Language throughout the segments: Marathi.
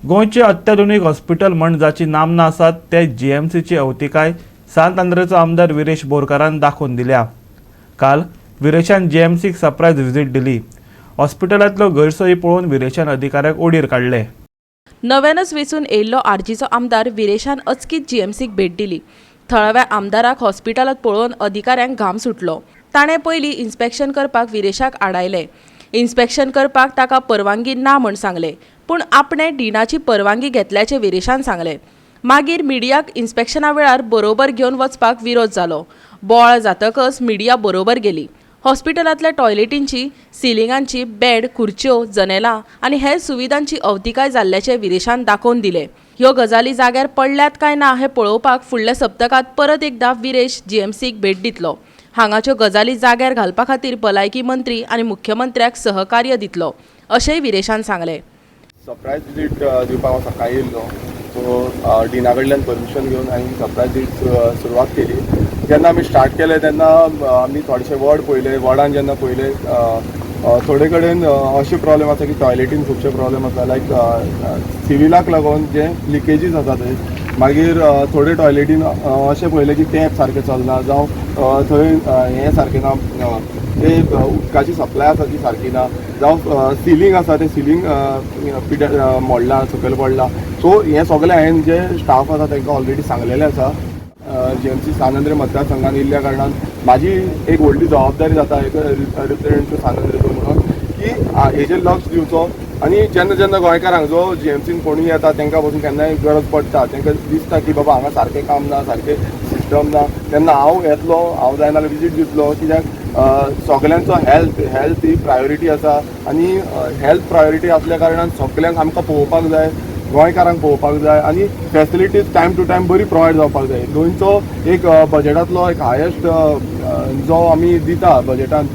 गोंयचे अत्याधुनिक हॉस्पिटल म्हण जाची नामना आसात ते जीएमसीची अवतिकाय सांत आंद्रेचो आमदार विरेश बोरकारान दाखोवन दिल्या। काल विरेशान जीएमसीक सरप्रायज विजीट दिली। हॉस्पिटलांतल्यो गैरसोयी पळोवन विरेशान अधिकाऱ्यांक ओडीर काडले। नव्यानच वेचून येयल्लो आरजीचो आमदार विरेशान अचकीत जीएमसीक भेट दिली। थळाव्या आमदाराक हॉस्पिटलांत पळोवन अधिकाऱ्यांक घाम सुटलो। ताणें पयलीं इन्स्पेक्शन करपाक विरेशाक आडायलें। इन्स्पेक्शन करपाक ताका परवानगी ना म्हूण सांगलें, पूण आपणें डिनाची परवानगी घेतल्याचें विरेशान सांगलें। मागीर मिडियाक इन्स्पेक्शना वेळार बरोबर घेवन वचपाक विरोध जालो। बोवाळ जातकच मिडिया बरोबर गेली। हॉस्पिटलांतल्या टॉयलेटींची, सिलिंगांची, बेड, खुर्च्यो, जनेलां आनी हेर सुविधांची अवतिकाय जाल्ल्याचें विरेशान दाखोवन दिलें। ह्यो गजाली जाग्यार पडल्यात काय ना हें पळोवपाक फुडल्या सप्तकांत परत एकदा विरेश जीएमसीक भेट दितलो। हांगाच्यो गजाली जाग्यार घालपा खातीर भलायकी मंत्री आनी मुख्यमंत्र्याक सहकार्य दितलो, अशेंय विरेशान सांगलें। सरप्रायज विजीट दिवपाक हांव सकाळीं येयल्लो, सो डिना कडल्यान परमिशन घेवन हांवें सरप्रायज विजीट सुरवात केली। जेन्ना आमी स्टार्ट केलें तेन्ना आमी थोडेशे वॉर्ड पळयले। वॉर्डान जेन्ना पळयले थोडे कडेन अशे प्रॉब्लेम आसा की टॉयलेटीन खुबशे प्रॉब्लेम आसा, लायक सिविलाक लागून जे लिकेजीस आसा थंय। मागीर थोडे टॉयलेटीन अशें पळयलें की टॅप सारकें चलना, जावं थंय हें सारकें ना, ते उदकाची सप्लाय आसा ती सारकी ना, जावं सिलींग आसा तें सिलींग मोडलां, सकयल पडलां। सो हें सगळें हांवें जे स्टाफ आसा तांकां ऑलरेडी सांगलेलें आसा। जीएमसी सांत आंद्रे मतदारसंघान येयल्ल्या कारणान म्हाजी एक व्हडली जबाबदारी जाता एक रिप्रेझेंटेटिव्ह सांत आंद्रेचो म्हणून की हेजेर लक्ष दिवचो। आनी जेन्ना जेन्ना गोंयकारांक जो जीएमसीन कोणूय येता तांकां पासून केन्नाय गरज पडटा, तांकां दिसता की बाबा हांगा सारकें काम ना, सारकें सिस्टम ना, तेन्ना हांव येतलो, हांव जाय नाल्यार विजीट दितलो। कित्याक सगळ्यांचो हेल्थ ही प्रायोरिटी आसा आनी हेल्थ प्रायोरिटी आसल्या कारणान सगळ्यांक आमकां पळोवपाक जाय, गोंयकारांक पळोवपाक जाय आनी फॅसिलिटीज टायम टू टायम बरी प्रोवायड जावपाक जाय। गोंयचो एक बजेटांतलो एक हायेस्ट जो आमी दिता बजेटान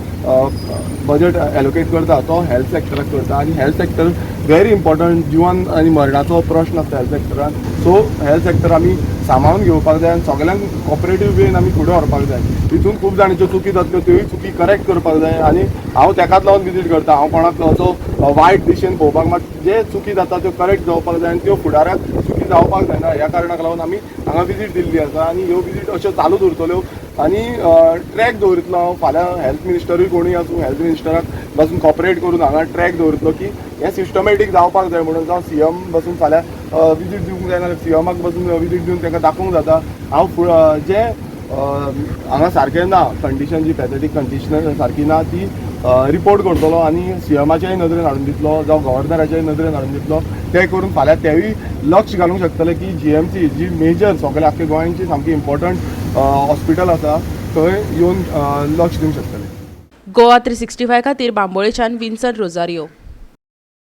बजेट एलोकेट करता तो हेल्थ सॅक्टराक करता। आनी हेल्थ सॅक्टर व्हेरी इम्पॉर्टंट, जिवन आनी मरणाचो प्रश्न आसता हेल्थ सॅक्टरान। सो हेल्थ सॅक्टर आमी सांबाळून घेवपाक जाय आनी सगळ्यांक कॉपरेटीव वेन आमी फुडें व्हरपाक जाय। तितून खूब जाणांच्यो चुकी जातल्यो त्योय चुकी करेक्ट करपाक जाय आनी हांव तेकाच लागून विजीट करता। हांव कोणाक असो वायट दिशेन पळोवपाक, मात जे चुकी जाता त्यो करेक्ट जावपाक जाय आनी त्यो फुडाराक चुकी जावपाक जायना, ह्या कारणाक लागून आमी हांगा विजीट दिल्ली आसा। आनी ह्यो विजीट अश्यो चालूच उरतल्यो आनी ट्रॅक दवरितलो हांव। फाल्यां हेल्थ मिनिस्टरूय कोणूय आसूं, हेल्थ मिनिस्टराक बसून कॉपरेट करून हांगा ट्रॅक दवरितलो की हें सिस्टमॅटीक जावपाक जाय म्हणून। जावं सीएम बसून फाल्यां विजीट दिवंक जाय नाल्यार सीएमाक बसून विजीट दिवन तांकां दाखोवंक जाता। हांव जे हांगा सारकें ना, कंडिशन जी पॅथेटीक कंडिशन सारकी ना ती रिपोर्ट करतलो आनी सीएमाच्याय नदरेन हाडून दितलो, जावं गव्हर्नराच्याय नदरेन हाडून दितलो। ते करून फाल्यां तेवूय लक्ष घालूंक शकतले की जीएमसी जी मेजर सगळ्या आख्ख्या गोंयांची सामकी इम्पॉर्टंट हॉस्पिटल आसा थंय येवन लक्ष दिवंक शकतले। गोवा 365 खातीर बांबोळेच्यान विन्सन रोजारियो।